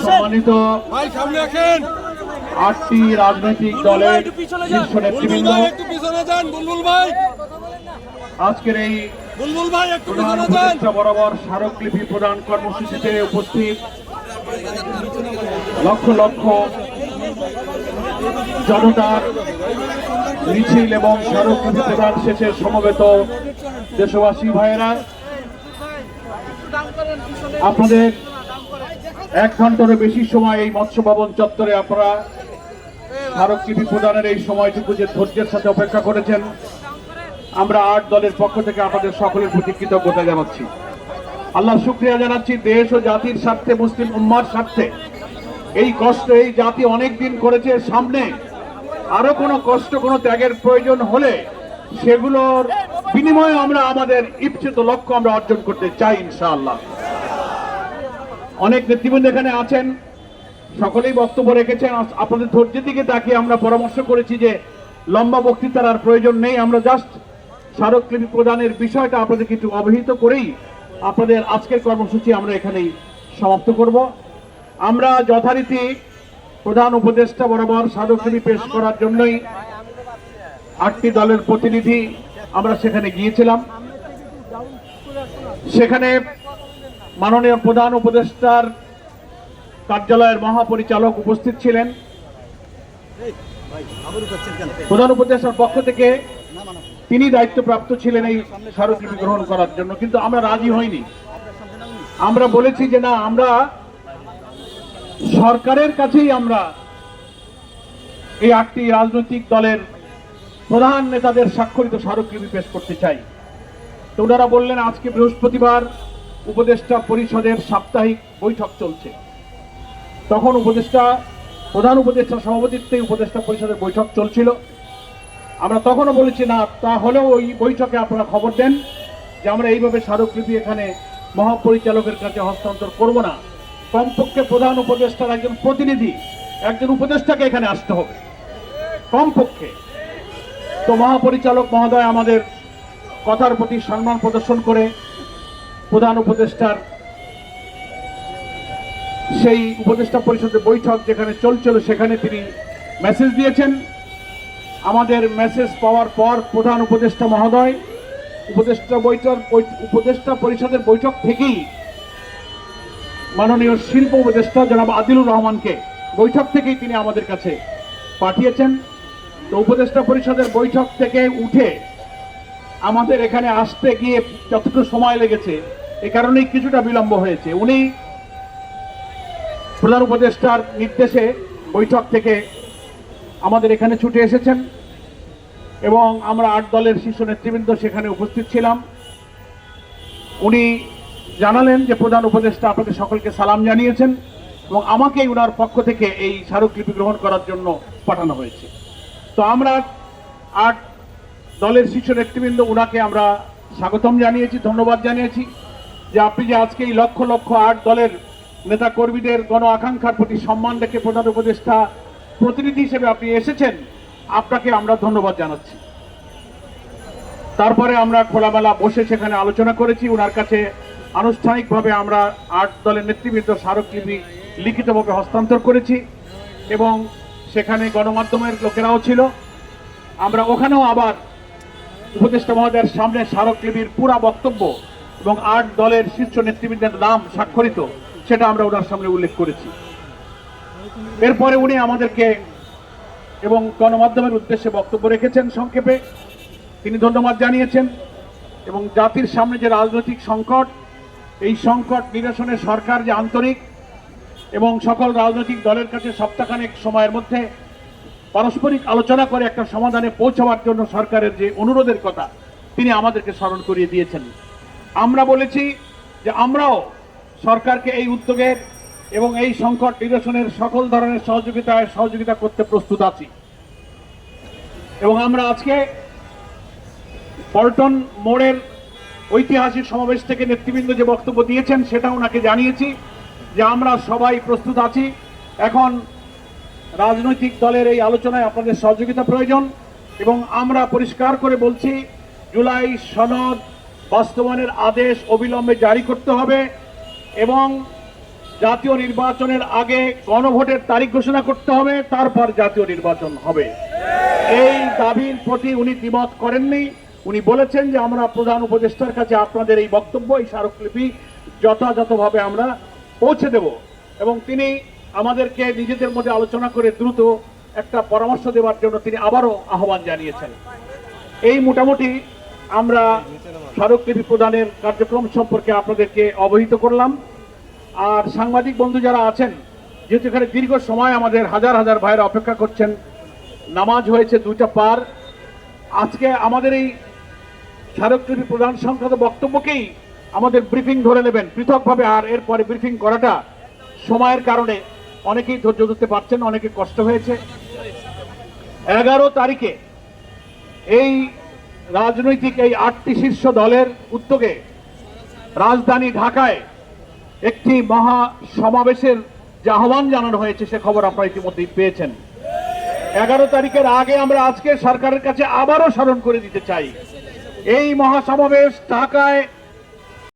সম্মানিত 8টি রাজনৈতিক দলের শীর্ষ নেতৃবৃন্দ, আজকের এই প্রধান উপদেষ্টা বরাবর স্মারকলিপি প্রদান কর্মসূচিতে উপস্থিত লক্ষ লক্ষ জনতার মিছিল এবং স্মারকলিপি প্রদান শেষে সমবেত দেশবাসী ভাইয়েরা, আপনাদের 1 ঘন্টারও বেশি সময় এই মৎস্য ভবন চত্বরে আপনারা স্মারকলিপি প্রদানের এই সময়টুকু যে ধৈর্যের সাথে অপেক্ষা করেছেন, আমরা 8 দলের পক্ষ থেকে আপনাদের সকলের প্রতি কৃতজ্ঞতা জানাচ্ছি। আল্লাহ শুকরিয়া জানাচ্ছি, দেশ ও জাতির স্বার্থে, মুসলিম উম্মার স্বার্থে এই কষ্ট এই জাতি অনেক দিন করেছে। সামনে আরো কোনো কষ্ট, কোনো ত্যাগের প্রয়োজন হলে সেগুলোর বিনিময়ে আমরা আমাদের ইচ্ছিত লক্ষ্য আমরা অর্জন করতে চাই ইনশাআল্লাহ। অনেক নেতৃবৃন্দ এখানে আছেন, সকলেই বক্তব্য রেখেছেন। আপনাদের ধৈর্যের দিকে তাকিয়ে আমরা পরামর্শ করেছি যে লম্বা বক্তৃতার আর প্রয়োজন নেই, আমরা জাস্ট স্মারকলিপি প্রদানের বিষয়টা আপনাদেরকে একটু অবহিত করেই আপনাদের আজকের কর্মসূচি আমরা এখানেই সমাপ্ত করব। আমরা যথারীতি প্রধান উপদেষ্টা বরাবর স্মারকলিপি পেশ করার জন্যই 8টি দলের প্রতিনিধি আমরা সেখানে গিয়েছিলাম। সেখানে মাননীয় প্রধান উপদেষ্টার কার্যালয়ের মহাপরিচালক উপস্থিত ছিলেন। প্রধান উপদেষ্টার পক্ষ থেকে তিনি দায়িত্বপ্রাপ্ত ছিলেন এই স্মারকলিপি গ্রহণ করার জন্য, কিন্তু আমরা রাজি হইনি। আমরা বলেছি যে না, আমরা সরকারের কাছেই আমরা এই 8টি রাজনৈতিক দলের প্রধান নেতাদের স্বাক্ষরিত স্মারকলিপি পেশ করতে চাই। তো ওনারা বললেন আজকে বৃহস্পতিবার উপদেষ্টা পরিষদের সাপ্তাহিক বৈঠক চলছে। তখন প্রধান উপদেষ্টা সভাপতিত্বে উপদেষ্টা পরিষদের বৈঠক চলছিল। আমরা তখনও বলেছি না, তাহলেও ওই বৈঠকে আপনারা খবর দেন যে আমরা এইভাবে স্মারকলিপি এখানে মহাপরিচালকের কাছে হস্তান্তর করব না। কমপক্ষে প্রধান উপদেষ্টার একজন প্রতিনিধি, একজন উপদেষ্টাকে এখানে আসতে হবে কমপক্ষে। তো মহাপরিচালক মহোদয় আমাদের কথার প্রতি সম্মান প্রদর্শন করে প্রধান উপদেষ্টার সেই উপদেষ্টা পরিষদের বৈঠক যেখানে চলছিল সেখানে তিনি মেসেজ দিয়েছেন। আমাদের মেসেজ পাওয়ার পর প্রধান উপদেষ্টা মহোদয় উপদেষ্টা পরিষদের বৈঠক থেকেই মাননীয় শিল্প উপদেষ্টা জনাব আদিলুর রহমানকে বৈঠক থেকেই তিনি আমাদের কাছে পাঠিয়েছেন। তো উপদেষ্টা পরিষদের বৈঠক থেকে উঠে আমাদের এখানে আসতে গিয়ে যতটুকু সময় লেগেছে, এ কারণেই কিছুটা বিলম্ব হয়েছে। উনি প্রধান উপদেষ্টার নির্দেশে বৈঠক থেকে আমাদের এখানে ছুটে এসেছেন এবং আমরা 8 দলের শীর্ষ নেতৃবৃন্দ সেখানে উপস্থিত ছিলাম। উনি জানালেন যে প্রধান উপদেষ্টা আপনাদের সকলকে সালাম জানিয়েছেন এবং আমাকেই ওনার পক্ষ থেকে এই স্মারকলিপি গ্রহণ করার জন্য পাঠানো হয়েছে। তো আমরা 8 দলের শীর্ষ নেতৃবৃন্দ ওনাকে আমরা স্বাগতম জানিয়েছি, ধন্যবাদ জানিয়েছি যে আপনি যে আজকে এই লক্ষ লক্ষ 8 দলের নেতা কর্মীদের গণ আকাঙ্ক্ষার প্রতি সম্মান রেখে প্রধান উপদেষ্টা প্রতিনিধি হিসেবে আপনি এসেছেন, আপনাকে আমরা ধন্যবাদ জানাচ্ছি। তারপরে আমরা খোলামেলা বসে সেখানে আলোচনা করেছি। ওনার কাছে আনুষ্ঠানিকভাবে আমরা 8 দলের নেতৃবৃন্দ স্মারকলিপি লিখিতভাবে হস্তান্তর করেছি এবং সেখানে গণমাধ্যমের লোকেরাও ছিল। আমরা ওখানেও আবার উপদেষ্টা মহোদয়ের সামনে স্মারকলিপির পুরা বক্তব্য এবং 8 দলের শীর্ষ নেতৃবৃন্দের নাম স্বাক্ষরিত সেটা আমরা ওনার সামনে উল্লেখ করেছি। এরপরে উনি আমাদেরকে এবং গণমাধ্যমের উদ্দেশ্যে বক্তব্য রেখেছেন। সংক্ষেপে তিনি ধন্যবাদ জানিয়েছেন এবং জাতির সামনে যে রাজনৈতিক সংকট, এই সংকট নিরসনে সরকার যে আন্তরিক এবং সকল রাজনৈতিক দলের কাছে সপ্তাহখানেক সময়ের মধ্যে পারস্পরিক আলোচনা করে একটা সমাধানে পৌঁছাবার জন্য সরকারের যে অনুরোধের কথা তিনি আমাদেরকে স্মরণ করিয়ে দিয়েছেন। আমরা বলেছি যে আমরাও সরকারকে এই উদ্যোগের এবং এই সংকট নিরসনের সকল ধরনের সহযোগিতা করতে প্রস্তুত আছি এবং আমরা আজকে পল্টন মোড়ের ঐতিহাসিক সমাবেশ থেকে নেতৃবৃন্দ যে বক্তব্য দিয়েছেন সেটা ওনাকে জানিয়েছি যে আমরা সবাই প্রস্তুত আছি। এখন রাজনৈতিক দলের এই আলোচনায় আপনাদের সহযোগিতা প্রয়োজন এবং আমরা পরিষ্কার করে বলছি জুলাই সনদ বাস্তবায়নের আদেশ অবিলম্বে জারি করতে হবে এবং জাতীয় নির্বাচনের আগে গণভোটের তারিখ ঘোষণা করতে হবে, তারপর জাতীয় নির্বাচন হবে। এই দাবির প্রতি উনি দ্বিমত করেননি। উনি বলেছেন যে আমরা প্রধান উপদেষ্টার কাছে আপনাদের এই বক্তব্য, এই স্মারকলিপি যথাযথভাবে আমরা পৌঁছে দেব, এবং তিনি আমাদেরকে নিজেদের মধ্যে আলোচনা করে দ্রুত একটা পরামর্শ দেওয়ার জন্য তিনি আবারও আহ্বান জানিয়েছেন। এই মোটামুটি আমরা স্মারকলিপি প্রদানের কার্যক্রম সম্পর্কে আপনাদেরকে অবহিত করলাম। আর সাংবাদিক বন্ধু যারা আছেন, যেহেতু এখানে দীর্ঘ সময় আমাদের হাজার হাজার ভাইরা অপেক্ষা করছেন, নামাজ হয়েছে 2টা পার, আজকে আমাদের এই স্মারকলিপি প্রদান সংক্রান্ত বক্তব্যকেই আমাদের ব্রিফিং ধরে নেবেন পৃথকভাবে, আর এরপরে ব্রিফিং করাটা সময়ের কারণে অনেকেই ধৈর্য ধরতে পারছেন, অনেকে কষ্ট হয়েছে। 11 তারিখে এই রাজনৈতিক এই 8টি শীর্ষ দলের উদ্যোগে রাজধানী ঢাকায় একটি মহা সমাবেশের যে আহ্বান জানানো হয়েছে সে খবর আপনারা ইতিমধ্যেই পেয়েছেন। 11 তারিখের আগে আমরা আজকে সরকারের কাছে আবারও স্মরণ করে দিতে চাই, এই মহাসমাবেশ ঢাকায়